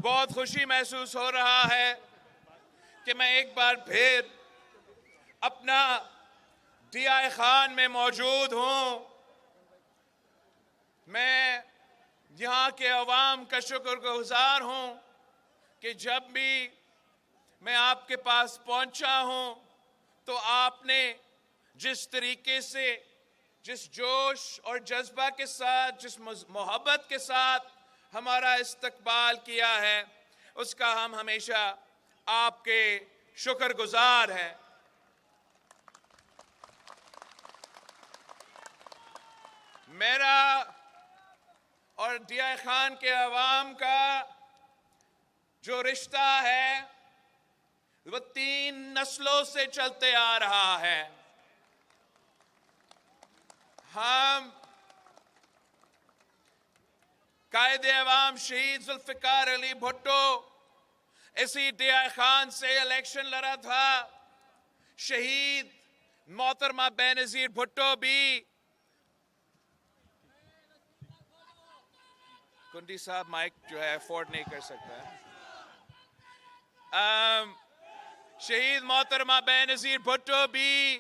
بہت خوشی محسوس ہو رہا ہے کہ میں ایک بار پھر اپنا ڈیائے خان میں موجود ہوں۔ میں یہاں کے عوام کا شکر گزار ہوں کہ جب بھی میں آپ کے پاس پہنچا ہوں تو آپ نے جس طریقے سے، جس جوش اور جذبہ کے ساتھ، جس محبت کے ساتھ ہمارا استقبال کیا ہے، اس کا ہم ہمیشہ آپ کے شکر گزار ہیں۔ میرا اور ڈیائے خان کے عوام کا جو رشتہ ہے وہ 3 نسلوں سے چلتے آ رہا ہے۔ ہم قائد عوام شہید ذوالفقار علی بھٹو اسی ڈیائے خان سے الیکشن لڑا تھا۔ شہید محترمہ بینظیر بھٹو بھی، کنڈی صاحب مائک جو ہے افورڈ نہیں کر سکتا ہے، شہید محترمہ بینظیر بھٹو بھی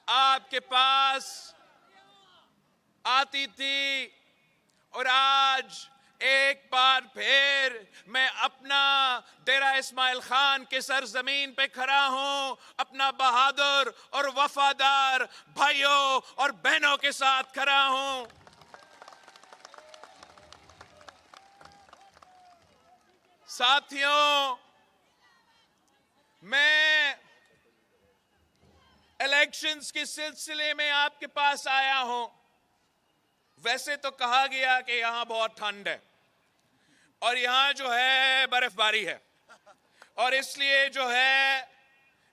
آپ کے پاس آتی تھی، اور آج ایک بار پھر میں اپنا ڈیرہ اسماعیل خان کے سرزمین پہ کھڑا ہوں، اپنا بہادر اور وفادار بھائیوں اور بہنوں کے ساتھ کھڑا ہوں۔ ساتھیوں، میں الیکشنز کے سلسلے میں آپ کے پاس آیا ہوں۔ ویسے تو کہا گیا کہ یہاں بہت ٹھنڈ ہے اور یہاں جو ہے برف باری ہے، اور اس لیے جو ہے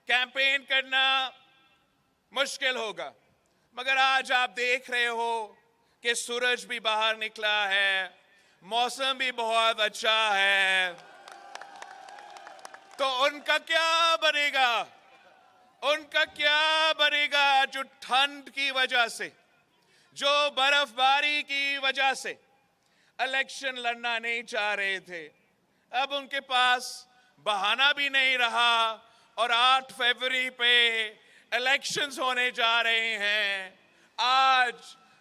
کیمپین کرنا مشکل ہوگا، مگر آج آپ دیکھ رہے ہو کہ سورج بھی باہر نکلا ہے، موسم بھی بہت اچھا ہے، تو ان کا کیا بنے گا؟ ان کا کیا بنے گا جو ٹھنڈ کی وجہ سے، جو برف باری کی وجہ سے الیکشن لڑنا نہیں چاہ رہے تھے؟ اب ان کے پاس بہانہ بھی نہیں رہا، اور 8 فروری پہ الیکشنز ہونے جا رہے ہیں۔ آج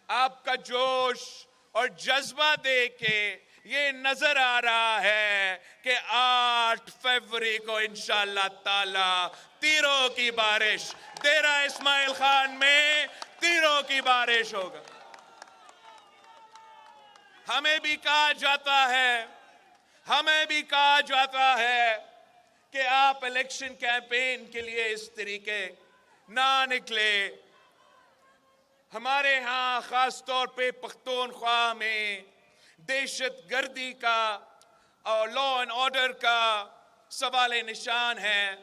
آپ کا جوش اور جذبہ دیکھ کے یہ نظر آ رہا ہے کہ 8 فروری کو انشاءاللہ تعالی تیروں کی بارش ڈیرہ اسماعیل خان میں تیروں کی بارش ہوگا۔ ہمیں بھی کہا جاتا ہے کہ آپ الیکشن کیمپین کے لیے اس طریقے نہ نکلے۔ ہمارے ہاں خاص طور پہ پختونخوا میں دہشت گردی کا اور لا اینڈ آرڈر کا سوال نشان ہے۔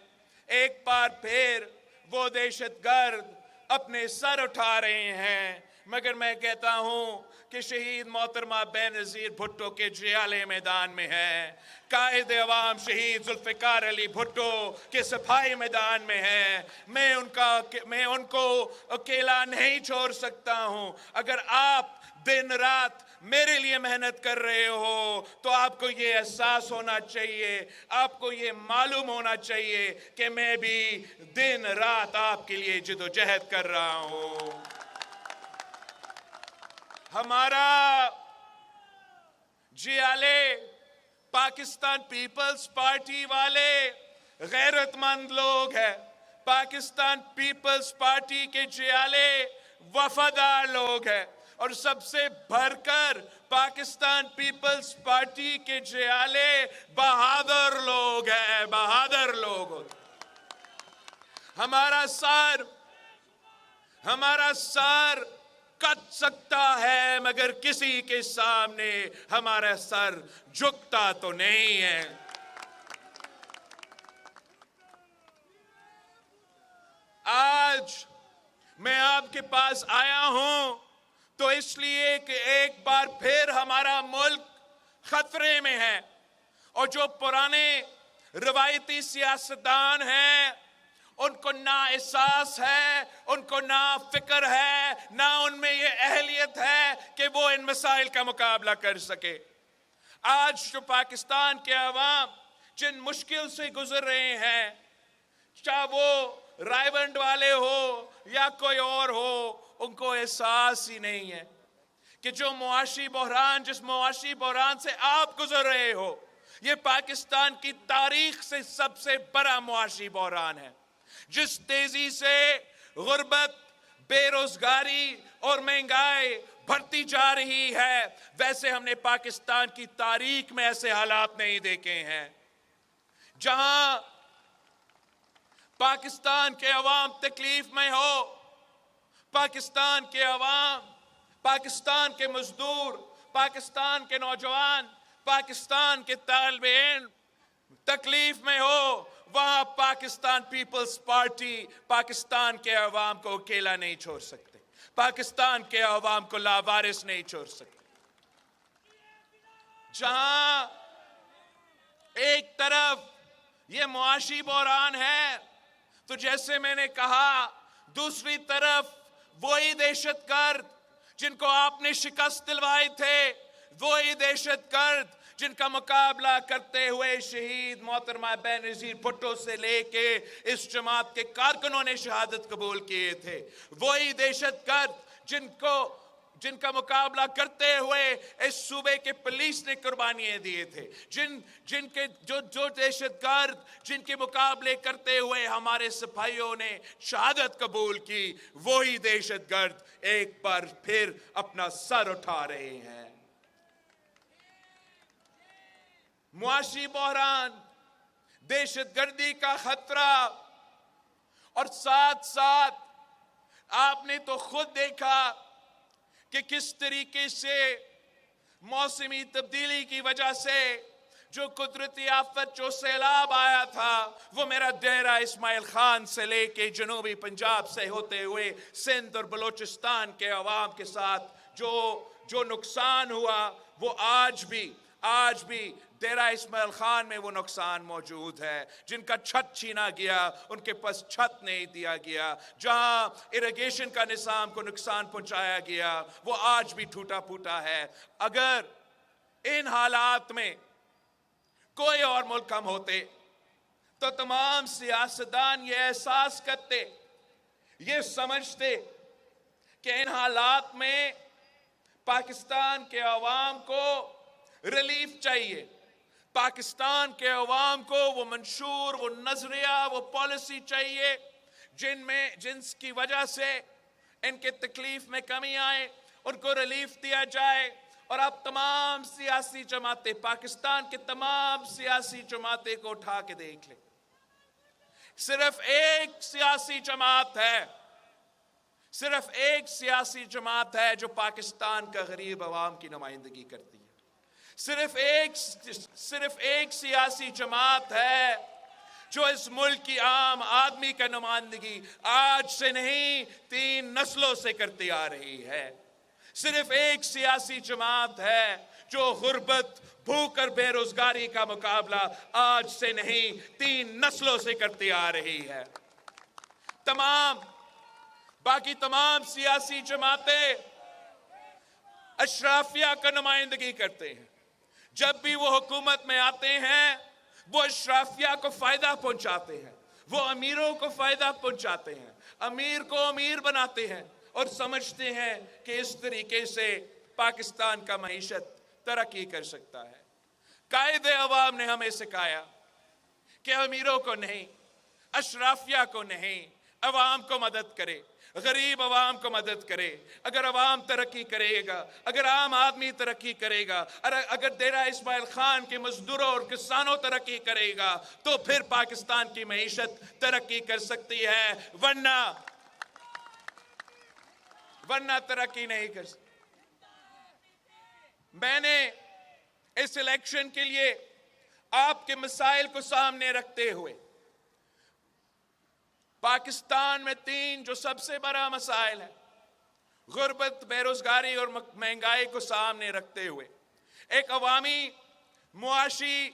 ایک بار پھر وہ دہشت گرد اپنے سر اٹھا رہے ہیں، مگر میں کہتا ہوں کہ شہید محترمہ بینظیر بھٹو کے جیالے میدان میں ہے، قائد عوام شہید ذوالفقار علی بھٹو کے سپاہی میدان میں ہے۔ میں ان کو اکیلا نہیں چھوڑ سکتا ہوں۔ اگر آپ دن رات میرے لیے محنت کر رہے ہو تو آپ کو یہ احساس ہونا چاہیے، آپ کو یہ معلوم ہونا چاہیے کہ میں بھی دن رات آپ کے لیے جدوجہد کر رہا ہوں۔ ہمارا جیالے پاکستان پیپلز پارٹی والے غیرت مند لوگ ہیں۔ پاکستان پیپلز پارٹی کے جیالے وفادار لوگ ہیں، اور سب سے بڑھ کر پاکستان پیپلز پارٹی کے جیالے بہادر لوگ ہیں، بہادر لوگ ہوتے ہیں۔ ہمارا سر کٹ سکتا ہے، مگر کسی کے سامنے ہمارا سر جھکتا تو نہیں ہے۔ آج میں آپ کے پاس آیا ہوں تو اس لیے کہ ایک بار پھر ہمارا ملک خطرے میں ہے، اور جو پرانے روایتی سیاستدان ہیں ان کو نہ احساس ہے، ان کو نہ فکر ہے، نہ ان میں یہ اہلیت ہے کہ وہ ان مسائل کا مقابلہ کر سکے۔ آج جو پاکستان کے عوام جن مشکل سے گزر رہے ہیں، چاہے وہ رائے بند والے ہو یا کوئی اور ہو، ان کو احساس ہی نہیں ہے کہ جو معاشی بحران، جس معاشی بحران سے آپ گزر رہے ہو، یہ پاکستان کی تاریخ سے سب سے بڑا معاشی بحران ہے۔ جس تیزی سے غربت، بے روزگاری اور مہنگائی بڑھتی جا رہی ہے، ویسے ہم نے پاکستان کی تاریخ میں ایسے حالات نہیں دیکھے ہیں۔ جہاں پاکستان کے عوام تکلیف میں ہو، پاکستان کے عوام، پاکستان کے مزدور، پاکستان کے نوجوان، پاکستان کے طالب علم تکلیف میں ہو، وہاں پاکستان پیپلز پارٹی پاکستان کے عوام کو اکیلا نہیں چھوڑ سکتے، پاکستان کے عوام کو لاوارث نہیں چھوڑ سکتے۔ جہاں ایک طرف یہ معاشی بحران ہے، تو جیسے میں نے کہا، دوسری طرف وہی دہشت گرد جن کو آپ نے شکست دلوائی تھے، وہی دہشت گرد جن کا مقابلہ کرتے ہوئے شہید محترمہ بے نظیر بھٹو سے لے کے اس جماعت کے کارکنوں نے شہادت قبول کیے تھے، وہی دہشت گرد جن کا مقابلہ کرتے ہوئے اس صوبے کے پولیس نے قربانیاں دیے تھے، جو دہشت گرد جن کے مقابلے کرتے ہوئے ہمارے سپاہیوں نے شہادت قبول کی، وہی دہشت گرد ایک بار پھر اپنا سر اٹھا رہے ہیں۔ معاشی بحران، دہشت گردی کا خطرہ، اور ساتھ ساتھ آپ نے تو خود دیکھا کہ کس طریقے سے موسمی تبدیلی کی وجہ سے جو قدرتی آفت، جو سیلاب آیا تھا، وہ میرا ڈیرہ اسماعیل خان سے لے کے جنوبی پنجاب سے ہوتے ہوئے سندھ اور بلوچستان کے عوام کے ساتھ جو نقصان ہوا، وہ آج بھی ڈیرہ اسماعیل خان میں وہ نقصان موجود ہے۔ جن کا چھت چھینا گیا، ان کے پاس چھت نہیں دیا گیا، جہاں اریگیشن کا نظام کو نقصان پہنچایا گیا، وہ آج بھی ٹوٹا پھوٹا ہے۔ اگر ان حالات میں کوئی اور ملک ہم ہوتے تو تمام سیاستدان یہ احساس کرتے، یہ سمجھتے کہ ان حالات میں پاکستان کے عوام کو ریلیف چاہیے، پاکستان کے عوام کو وہ منشور، وہ نظریہ، وہ پالیسی چاہیے جن کی وجہ سے ان کے تکلیف میں کمی آئے، ان کو ریلیف دیا جائے۔ اور اب تمام سیاسی جماعتیں، پاکستان کے تمام سیاسی جماعتیں کو اٹھا کے دیکھ لیں، صرف ایک سیاسی جماعت ہے جو پاکستان کا غریب عوام کی نمائندگی کرتی ہے۔ صرف ایک سیاسی جماعت ہے جو اس ملک کی عام آدمی کا نمائندگی آج سے نہیں 3 نسلوں سے کرتی آ رہی ہے۔ صرف ایک سیاسی جماعت ہے جو غربت، بھوک اور بے روزگاری کا مقابلہ آج سے نہیں 3 نسلوں سے کرتی آ رہی ہے۔ باقی تمام سیاسی جماعتیں اشرافیہ کا نمائندگی کرتے ہیں، جب بھی وہ حکومت میں آتے ہیں وہ اشرافیہ کو فائدہ پہنچاتے ہیں، وہ امیروں کو فائدہ پہنچاتے ہیں، امیر کو امیر بناتے ہیں اور سمجھتے ہیں کہ اس طریقے سے پاکستان کا معیشت ترقی کر سکتا ہے۔ قائد عوام نے ہمیں سکھایا کہ امیروں کو نہیں، اشرافیہ کو نہیں، عوام کو مدد کرے، غریب عوام کو مدد کرے۔ اگر عوام ترقی کرے گا، اگر عام آدمی ترقی کرے گا، اگر ڈیرہ اسماعیل خان کے مزدوروں اور کسانوں ترقی کرے گا، تو پھر پاکستان کی معیشت ترقی کر سکتی ہے، ورنہ ترقی نہیں کر سکتی۔ میں نے اس الیکشن کے لیے آپ کے مسائل کو سامنے رکھتے ہوئے پاکستان میں 3 جو سب سے بڑا مسائل ہے، غربت، بے روزگاری اور مہنگائی کو سامنے رکھتے ہوئے ایک عوامی معاشی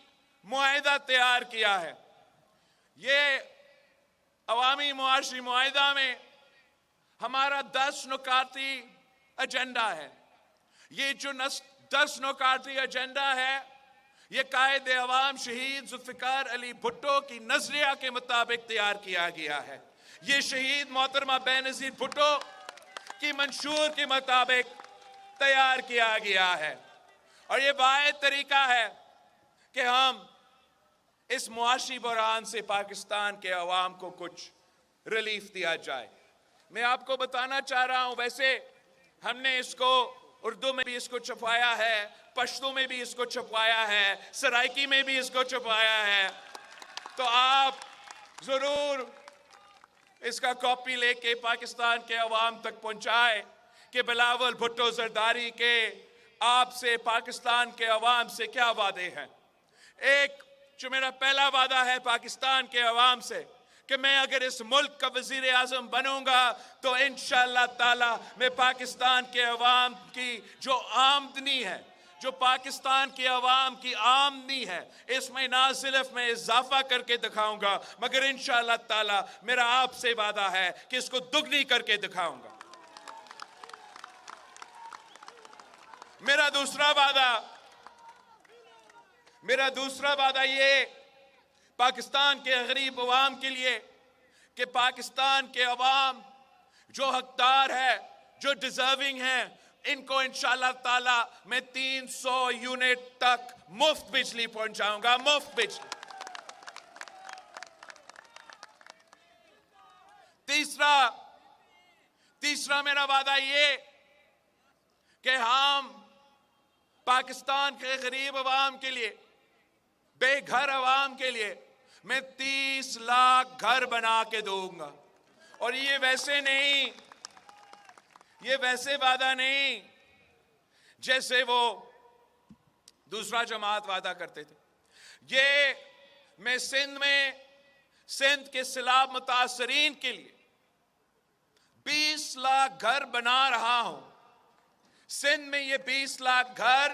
معاہدہ تیار کیا ہے۔ یہ عوامی معاشی معاہدہ میں ہمارا 10 نکاتی ایجنڈا ہے۔ یہ جو 10 نکاتی ایجنڈا ہے، یہ قائد عوام شہید ذوالفقار علی بھٹو کی نظریہ کے مطابق تیار کیا گیا ہے. یہ شہید محترمہ بینظیر بھٹو کی منشور کے مطابق تیار کیا گیا ہے. اور یہ واحد طریقہ ہے کہ ہم اس معاشی بحران سے پاکستان کے عوام کو کچھ ریلیف دیا جائے. میں آپ کو بتانا چاہ رہا ہوں، ویسے ہم نے اس کو اردو میں بھی اس کو چھپوایا ہے، پشتو میں بھی اس کو چھپوایا ہے، سرائکی میں بھی اس کو چھپوایا ہے. تو آپ ضرور اس کا کاپی لے کے پاکستان کے عوام تک پہنچائے کہ بلاول بھٹو زرداری کے آپ سے، پاکستان کے عوام سے کیا وعدے ہیں. ایک جو میرا پہلا وعدہ ہے پاکستان کے عوام سے کہ میں اگر اس ملک کا وزیر اعظم بنوں گا تو انشاءاللہ تعالی میں پاکستان کے عوام کی جو آمدنی ہے، جو پاکستان کی عوام کی آمدنی ہے، اس میں نہ صرف میں اضافہ کر کے دکھاؤں گا مگر انشاءاللہ تعالی میرا آپ سے وعدہ ہے کہ اس کو دگنی کر کے دکھاؤں گا. میرا دوسرا وعدہ یہ پاکستان کے غریب عوام کے لیے کہ پاکستان کے عوام جو حقدار ہے، جو ڈیزرونگ ہیں، ان کو انشاءاللہ تعالی میں 300 یونٹ تک مفت بجلی پہنچاؤں گا، مفت بجلی. تیسرا میرا وعدہ یہ کہ ہم پاکستان کے غریب عوام کے لیے، بے گھر عوام کے لیے میں 30 لاکھ گھر بنا کے دوں گا. اور یہ ویسے وعدہ نہیں جیسے وہ دوسرا جماعت وعدہ کرتے تھے. یہ میں سندھ کے سیلاب متاثرین کے لیے 20 لاکھ گھر بنا رہا ہوں. سندھ میں یہ 20 لاکھ گھر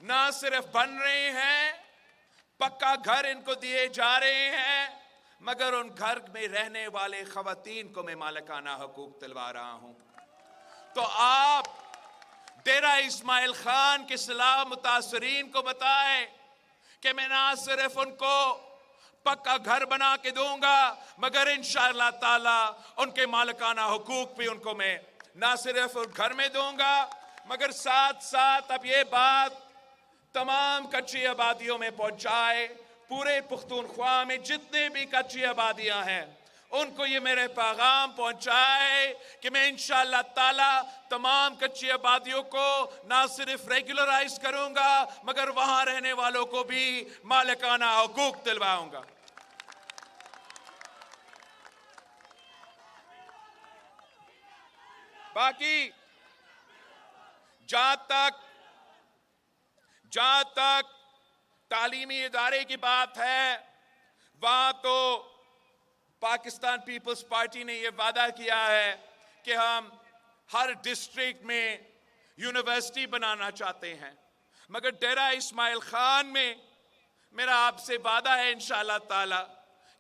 نہ صرف بن رہے ہیں، پکا گھر ان کو دیے جا رہے ہیں، مگر ان گھر میں رہنے والے خواتین کو میں مالکانہ حقوق دلوا رہا ہوں. تو آپ ڈیرہ اسماعیل خان کے سیلاب متاثرین کو بتائیں کہ میں نہ صرف ان کو پکا گھر بنا کے دوں گا مگر انشاءاللہ تعالی ان کے مالکانہ حقوق بھی ان کو میں نہ صرف گھر میں دوں گا مگر ساتھ ساتھ اب یہ بات تمام کچی آبادیوں میں پہنچائے. پورے پختونخوا میں جتنے بھی کچی آبادیاں ہیں ان کو یہ میرے پیغام پہنچائے کہ میں انشاءاللہ تعالی تمام کچی آبادیوں کو نہ صرف ریگولرائز کروں گا مگر وہاں رہنے والوں کو بھی مالکانہ حقوق دلواؤں گا. باقی جہاں تک تعلیمی ادارے کی بات ہے، وہاں تو پاکستان پیپلز پارٹی نے یہ وعدہ کیا ہے کہ ہم ہر ڈسٹرکٹ میں یونیورسٹی بنانا چاہتے ہیں. مگر ڈیرہ اسماعیل خان میں میرا آپ سے وعدہ ہے انشاءاللہ تعالی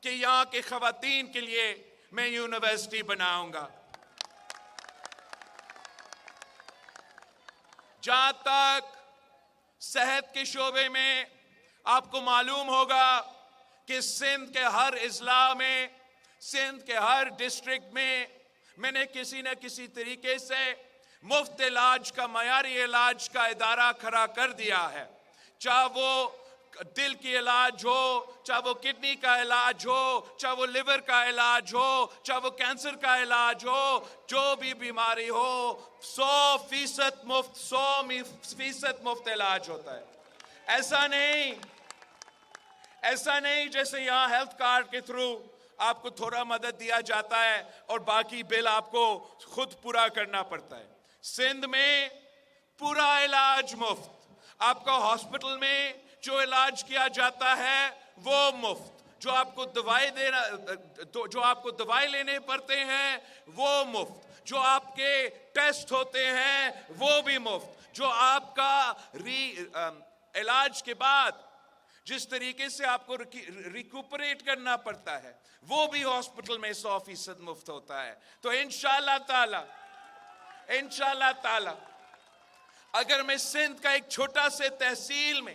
کہ یہاں کے خواتین کے لیے میں یونیورسٹی بناؤں گا. جہاں تک صحت کے شعبے میں آپ کو معلوم ہوگا کہ سندھ کے ہر اضلاع میں، سندھ کے ہر ڈسٹرکٹ میں نے کسی نہ کسی طریقے سے مفت علاج کا، معیاری علاج کا ادارہ کھڑا کر دیا ہے. چاہے وہ دل کی علاج ہو، چاہے وہ کڈنی کا علاج ہو، چاہے وہ لیور کا علاج ہو، چاہے وہ کینسر کا علاج ہو، جو بھی بیماری ہو 100% مفت، 100% مفت علاج ہوتا ہے. ایسا نہیں جیسے یہاں ہیلتھ کارڈ کے تھرو آپ کو تھوڑا مدد دیا جاتا ہے اور باقی بل آپ کو خود پورا کرنا پڑتا ہے. سندھ میں پورا علاج مفت. آپ کا ہاسپٹل میں جو علاج کیا جاتا ہے وہ مفت. جو آپ کو دوائی لینے پڑتے ہیں وہ مفت. جو آپ کے ٹیسٹ ہوتے ہیں وہ بھی مفت. جو آپ کا علاج کے بعد جس طریقے سے آپ کو ریکوپریٹ کرنا پڑتا ہے وہ بھی ہاسپٹل میں 100% مفت ہوتا ہے. تو انشاءاللہ تعالی اگر میں سندھ کا ایک چھوٹا سے تحصیل میں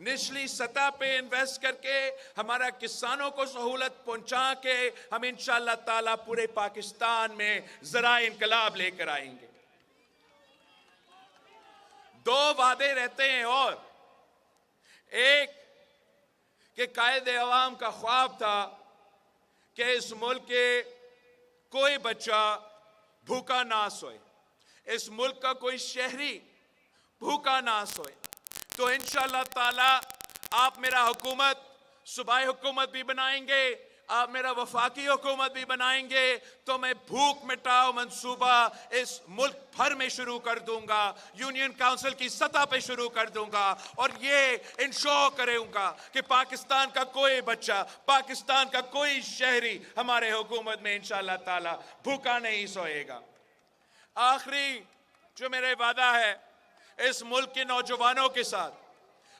نچلی سطح پہ انویسٹ کر کے ہمارا کسانوں کو سہولت پہنچا کے ہم انشاءاللہ تعالیٰ پورے پاکستان میں ذرائع انقلاب لے کر آئیں گے. 2 وعدے رہتے ہیں اور ایک کہ قائد عوام کا خواب تھا کہ اس ملک کے کوئی بچہ بھوکا نہ سوئے, اس ملک کا کوئی شہری بھوکا نہ سوئے. تو انشاءاللہ تعالیٰ آپ میرا حکومت صوبائی حکومت بھی بنائیں گے, آپ میرا وفاقی حکومت بھی بنائیں گے تو میں بھوک مٹاؤ منصوبہ اس ملک بھر میں شروع کر دوں گا, یونین کاؤنسل کی سطح پہ شروع کر دوں گا, اور یہ انشور کروں گا کہ پاکستان کا کوئی بچہ, پاکستان کا کوئی شہری ہمارے حکومت میں انشاءاللہ تعالیٰ بھوکا نہیں سوئے گا. آخری جو میرے وعدہ ہے اس ملک کے نوجوانوں کے ساتھ,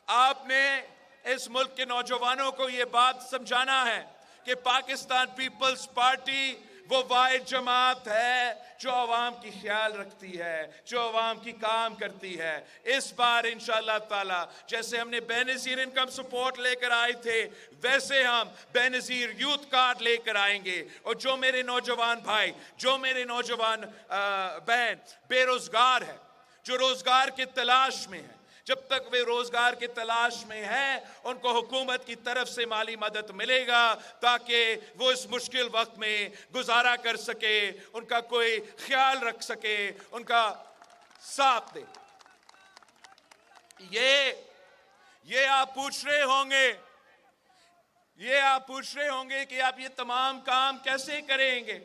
آپ نے اس ملک کے نوجوانوں کو یہ بات سمجھانا ہے کہ پاکستان پیپلز پارٹی وہ واحد جماعت ہے جو عوام کی خیال رکھتی ہے, جو عوام کی کام کرتی ہے. اس بار انشاءاللہ تعالیٰ جیسے ہم نے بے نظیر انکم سپورٹ لے کر آئے تھے, ویسے ہم بے نظیر یوتھ کارڈ لے کر آئیں گے. اور جو میرے نوجوان بھائی, جو میرے نوجوان بہن بے روزگار ہے, جو روزگار کی تلاش میں ہے, جب تک وہ روزگار کی تلاش میں ہیں ان کو حکومت کی طرف سے مالی مدد ملے گا تاکہ وہ اس مشکل وقت میں گزارا کر سکے, ان کا کوئی خیال رکھ سکے, ان کا ساتھ دے. یہ آپ پوچھ رہے ہوں گے کہ آپ یہ تمام کام کیسے کریں گے.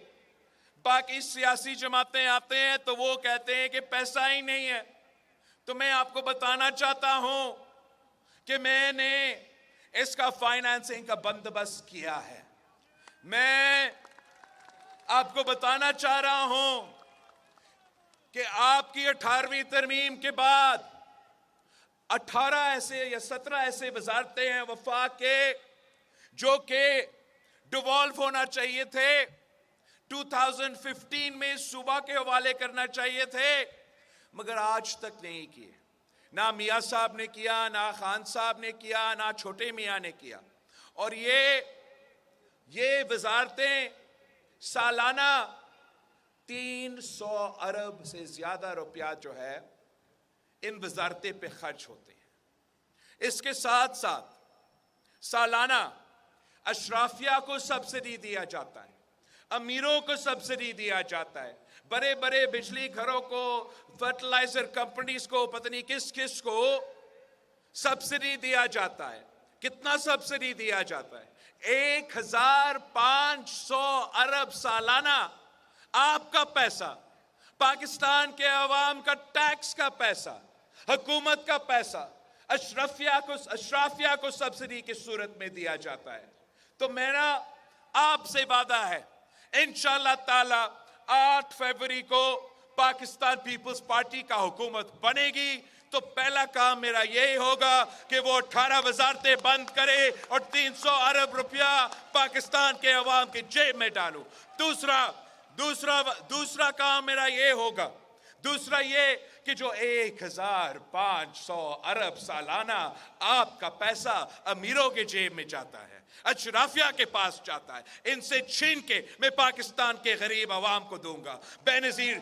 باقی سیاسی جماعتیں آتے ہیں تو وہ کہتے ہیں کہ پیسہ ہی نہیں ہے. تو میں آپ کو بتانا چاہتا ہوں کہ میں نے اس کا فائنانسنگ کا بندوبست کیا ہے. میں آپ کو بتانا چاہ رہا ہوں کہ آپ کی 18ویں ترمیم کے بعد 18 ایسے یا 17 ایسے وزارتیں ہیں وفاق کے جو کہ ڈیوالو ہونا چاہیے تھے, 2015 میں صوبہ کے حوالے کرنا چاہیے تھے, مگر آج تک نہیں کیے. نہ میاں صاحب نے کیا, نہ خان صاحب نے کیا, نہ چھوٹے میاں نے کیا. اور یہ وزارتیں سالانہ 300 ارب سے زیادہ روپیہ جو ہے ان وزارتیں پہ خرچ ہوتے ہیں. اس کے ساتھ ساتھ سالانہ اشرافیہ کو سبسڈی دیا جاتا ہے, امیروں کو سبسڈی دیا جاتا ہے, بڑے بڑے بجلی گھروں کو, فرٹیلائزر کمپنیز کو, پتہ نہیں کس کو سبسڈی دیا جاتا ہے. کتنا سبسڈی دیا جاتا ہے؟ 1500 ارب سالانہ آپ کا پیسہ, پاکستان کے عوام کا ٹیکس کا پیسہ, حکومت کا پیسہ اشرافیہ کو سبسڈی کی صورت میں دیا جاتا ہے. تو میرا آپ سے وعدہ ہے انشاءاللہ تعالی 8 فروری کو پاکستان پیپلز پارٹی کا حکومت بنے گی تو پہلا کام میرا یہی ہوگا کہ وہ 18 وزارتیں بند کرے اور 300 ارب روپیہ پاکستان کے عوام کی جیب میں ڈالوں. دوسرا کام میرا یہ ہوگا, دوسرا یہ کہ جو 1500 ارب سالانہ آپ کا پیسہ امیروں کے جیب میں جاتا ہے, اشرافیہ کے پاس جاتا ہے, ان سے چھین کے میں پاکستان کے غریب عوام کو دوں گا. بے نظیر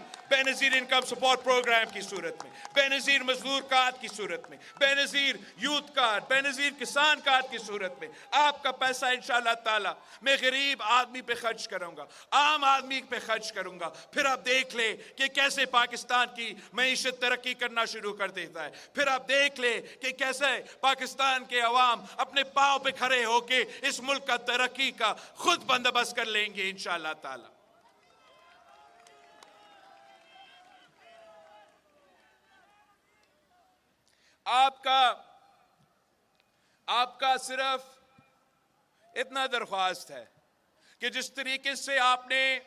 انکم سپورٹ پروگرام کی صورت میں, بے نظیر مزدور کارڈ کی صورت میں, بے نظیر یوتھ کارڈ, بے نظیر کسان کارڈ کی صورت میں آپ کا پیسہ انشاءاللہ تعالی میں غریب آدمی پہ خرچ کروں گا, عام آدمی پہ خرچ کروں گا. پھر آپ دیکھ لیں کہ کیسے پاکستان کی معیشت ترقی کرنا شروع کر دیتا ہے. پھر آپ دیکھ لیں کہ کیسے پاکستان کے عوام اپنے پاؤں پہ کھڑے ہو کے اس ملک کا ترقی کا خود بندوبست کر لیں گے انشاءاللہ تعالی. آپ کا صرف اتنا درخواست ہے کہ جس طریقے سے آپ نے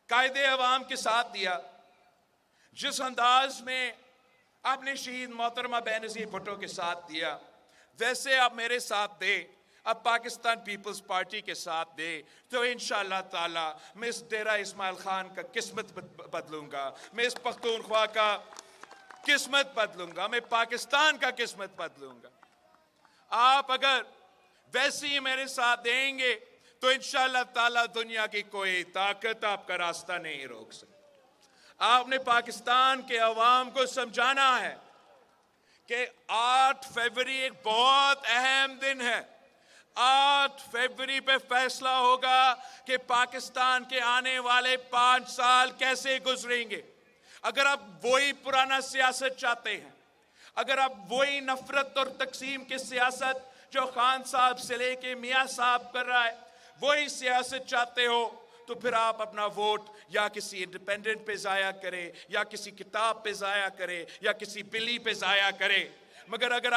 قائد عوام کے ساتھ دیا, جس انداز میں آپ نے شہید محترمہ بے نظیر بھٹو کے ساتھ دیا, ویسے آپ میرے ساتھ دیں, اب پاکستان پیپلز پارٹی کے ساتھ دے تو انشاءاللہ تعالی میں اس ڈیرہ اسماعیل خان کا قسمت بدلوں گا, میں اس پختونخوا کا قسمت بدلوں گا, میں پاکستان کا قسمت بدلوں گا. آپ اگر ویسے ہی میرے ساتھ دیں گے تو انشاءاللہ تعالیٰ دنیا کی کوئی طاقت آپ کا راستہ نہیں روک سکتی. آپ نے پاکستان کے عوام کو سمجھانا ہے کہ 8 فروری ایک بہت اہم دن ہے. 8 فروری پہ فیصلہ ہوگا کہ پاکستان کے آنے والے 5 سال کیسے گزریں گے. اگر آپ وہی پرانا سیاست چاہتے ہیں، اگر آپ وہی نفرت اور تقسیم کی سیاست جو خان صاحب سے لے کے میاں صاحب کر رہا ہے، وہی سیاست چاہتے ہو، تو پھر آپ اپنا ووٹ یا کسی انڈیپینڈنٹ پہ ضائع کرے، یا کسی کتاب پہ ضائع کرے، یا کسی بلی پہ ضائع کرے. مگر اگر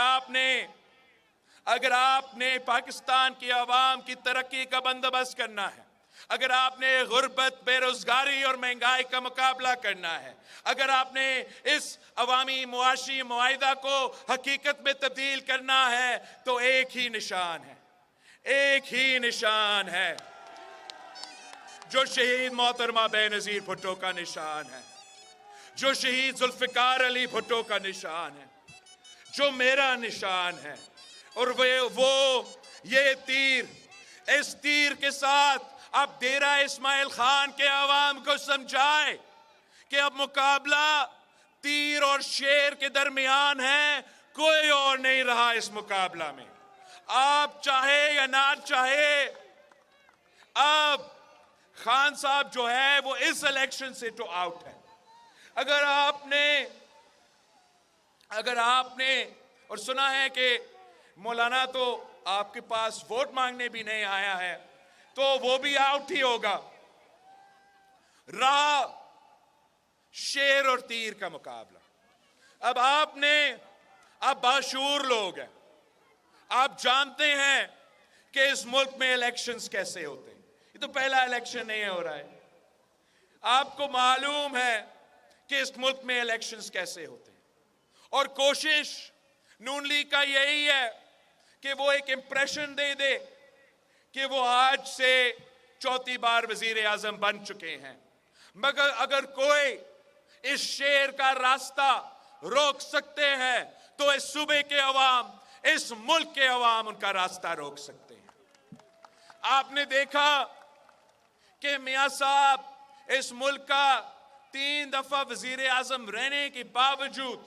آپ نے پاکستان کی عوام کی ترقی کا بندوبست کرنا ہے، اگر آپ نے غربت، بے روزگاری اور مہنگائی کا مقابلہ کرنا ہے، اگر آپ نے اس عوامی معاشی معاہدہ کو حقیقت میں تبدیل کرنا ہے، تو ایک ہی نشان ہے جو شہید محترمہ بے نظیر بھٹو کا نشان ہے، جو شہید ذوالفقار علی بھٹو کا نشان ہے، جو میرا نشان ہے. اور وہ یہ تیر، اس تیر کے ساتھ اب ڈیرہ اسماعیل خان کے عوام کو سمجھائے کہ اب مقابلہ تیر اور شیر کے درمیان ہے، کوئی اور نہیں رہا اس مقابلہ میں. آپ چاہے یا نہ چاہے، اب خان صاحب جو ہے وہ اس الیکشن سے تو آؤٹ ہے. اگر آپ نے اور سنا ہے کہ مولانا تو آپ کے پاس ووٹ مانگنے بھی نہیں آیا ہے، تو وہ بھی آؤٹ ہی ہوگا. رہا شیر اور تیر کا مقابلہ. اب باشعور لوگ ہیں، آپ جانتے ہیں کہ اس ملک میں الیکشنز کیسے ہوتے ہیں. یہ تو پہلا الیکشن نہیں ہو رہا ہے. آپ کو معلوم ہے کہ اس ملک میں الیکشنز کیسے ہوتے ہیں. اور کوشش نون لیگ کا یہی ہے کہ وہ ایک امپریشن دے کہ وہ آج سے 4تھی بار وزیر اعظم بن چکے ہیں. مگر اگر کوئی اس شیر کا راستہ روک سکتے ہیں تو اس صوبے کے عوام، اس ملک کے عوام ان کا راستہ روک سکتے ہیں. آپ نے دیکھا کہ میاں صاحب اس ملک کا 3 دفعہ وزیر اعظم رہنے کے باوجود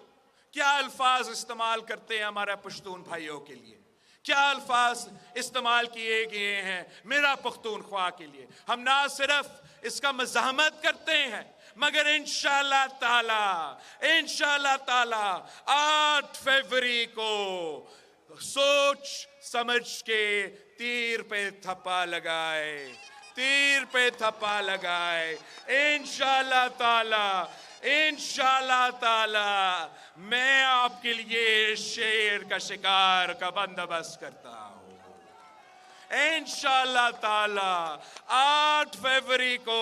کیا الفاظ استعمال کرتے ہیں ہمارے پشتون بھائیوں کے لیے، کیا الفاظ استعمال کیے گئے ہیں میرا پختونخوا کے لیے. ہم نہ صرف اس کا مزاحمت کرتے ہیں، مگر انشاءاللہ تعالی 8 فروری کو سوچ سمجھ کے تیر پہ تھپا لگائے. انشاءاللہ تعالی میں آپ کے لیے شیر کا شکار کا بندوبست کرتا ہوں. انشاءاللہ تعالی 8 فروری کو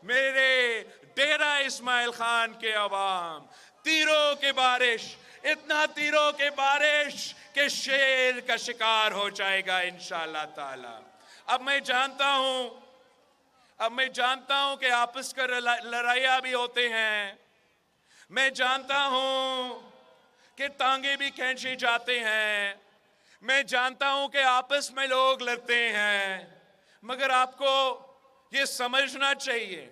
میرے ڈیرہ اسماعیل خان کے عوام تیروں کی بارش، اتنا تیروں کی بارش کہ شیر کا شکار ہو جائے گا انشاءاللہ تعالی. اب میں جانتا ہوں کہ آپس کا لڑائیاں بھی ہوتے ہیں. میں جانتا ہوں کہ ٹانگیں بھی کھینچی جاتے ہیں. میں جانتا ہوں کہ آپس میں لوگ لڑتے ہیں. مگر آپ کو یہ سمجھنا چاہیے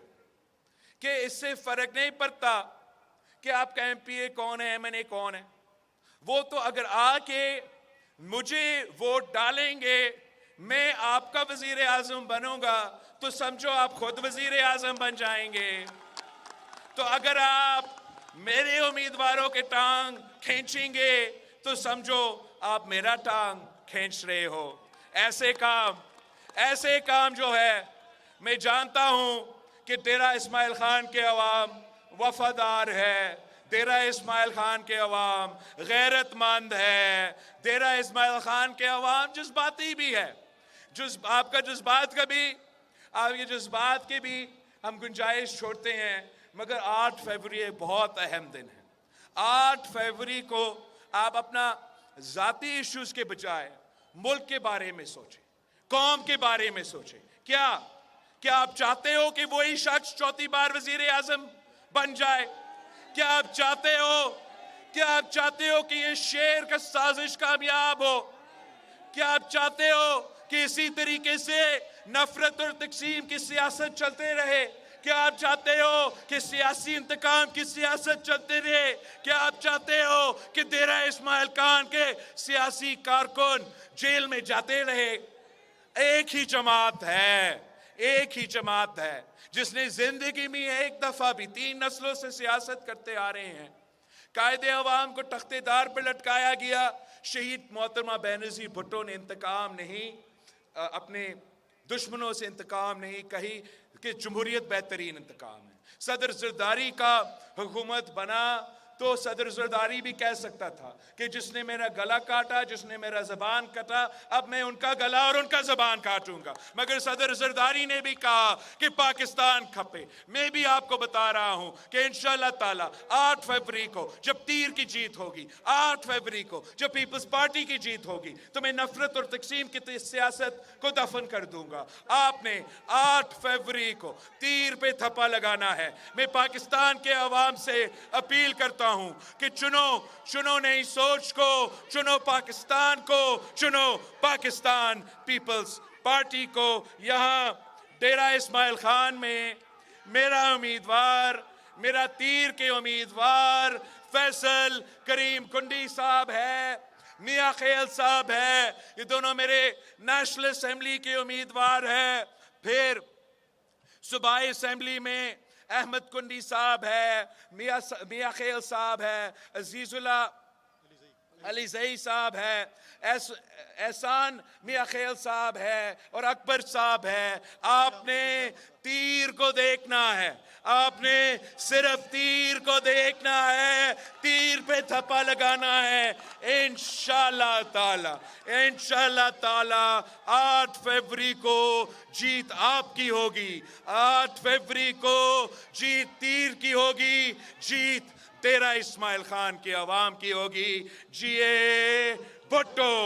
کہ اس سے فرق نہیں پڑتا کہ آپ کا ایم پی اے کون ہے، ایم این اے کون ہے. وہ تو اگر آ کے مجھے ووٹ ڈالیں گے، میں آپ کا وزیر اعظم بنوں گا، تو سمجھو آپ خود وزیر اعظم بن جائیں گے. تو اگر آپ میرے امیدواروں کے ٹانگ کھینچیں گے تو سمجھو آپ میرا ٹانگ کھینچ رہے ہو. ایسے کام جو ہے، میں جانتا ہوں کہ ڈیرہ اسماعیل خان کے عوام وفادار ہے، ڈیرہ اسماعیل خان کے عوام غیرت مند ہے، ڈیرہ اسماعیل خان کے عوام جذباتی بھی ہے. آپ کے جذبات کی بھی ہم گنجائش چھوڑتے ہیں. مگر 8 فروری ایک بہت اہم دن ہے. 8 فروری کو آپ اپنا ذاتی ایشوز کے بجائے ملک کے بارے میں سوچیں، قوم کے بارے میں سوچیں. کیا آپ چاہتے ہو کہ وہی شخص 4تھی بار وزیر اعظم بن جائے؟ کیا آپ چاہتے ہو کہ یہ شیر کا سازش کامیاب ہو؟ کیا آپ چاہتے ہو کہ اسی طریقے سے نفرت اور تقسیم کی سیاست چلتے رہے؟ کیا آپ چاہتے ہو کہ سیاسی انتقام کی سیاست چلتے رہے؟ کیا آپ چاہتے ہو کہ ڈیرہ اسماعیل خان کے سیاسی کارکن جیل میں جاتے رہے؟ ایک ہی جماعت ہے جس نے زندگی میں ایک دفعہ بھی 3 نسلوں سے سیاست کرتے آ رہے ہیں۔ قائد عوام کو تختے دار پر لٹکایا گیا، شہید محترمہ بینظیر بھٹو نے انتقام نہیں، اپنے دشمنوں سے انتقام نہیں کہی کہ جمہوریت بہترین انتقام ہے۔ صدر زرداری کا حکومت بنا تو صدر زرداری بھی کہہ سکتا تھا کہ جس نے میرا گلا کاٹا، جس نے میرا زبان کاٹا، اب میں ان کا گلا اور ان کا زبان کاٹوں گا۔ مگر صدر زرداری نے بھی کہا کہ پاکستان کھپے۔ میں بھی آپ کو بتا رہا ہوں کہ انشاءاللہ تعالی 8 فروری کو جب تیر کی جیت ہوگی، 8 فروری کو جب پیپلز پارٹی کی جیت ہوگی، تو میں نفرت اور تقسیم کی سیاست کو دفن کر دوں گا۔ آپ نے 8 فروری کو تیر پہ تھپا لگانا ہے۔ میں پاکستان کے عوام سے اپیل کرتا ہوں کہ چنو نئی سوچ کو، چنو پاکستان کو، چنو پاکستان پیپلز پارٹی کو۔ یہاں ڈیرہ اسماعیل خان میں میرا امیدوار، میرا تیر کے امیدوار فیصل کریم کنڈی صاحب ہے، میاں خیل صاحب ہے، یہ دونوں میرے نیشنل اسمبلی کے امیدوار ہیں۔ پھر صوبائی اسمبلی میں احمد کنڈی صاحب ہے، میاں خیل صاحب ہے، عزیز اللہ علی زئی صاحب ہے، احسان میاں خیل صاحب ہے اور اکبر صاحب ہے۔ آپ نے تیر کو دیکھنا ہے، آپ نے صرف تیر کو دیکھنا ہے، تیر پہ تھپا لگانا ہے۔ انشاءاللہ تعالی 8 فروری کو جیت آپ کی ہوگی، 8 فروری کو جیت تیر کی ہوگی، جیت ڈیرہ اسماعیل خان کے عوام کی ہوگی۔ جیے بھٹو۔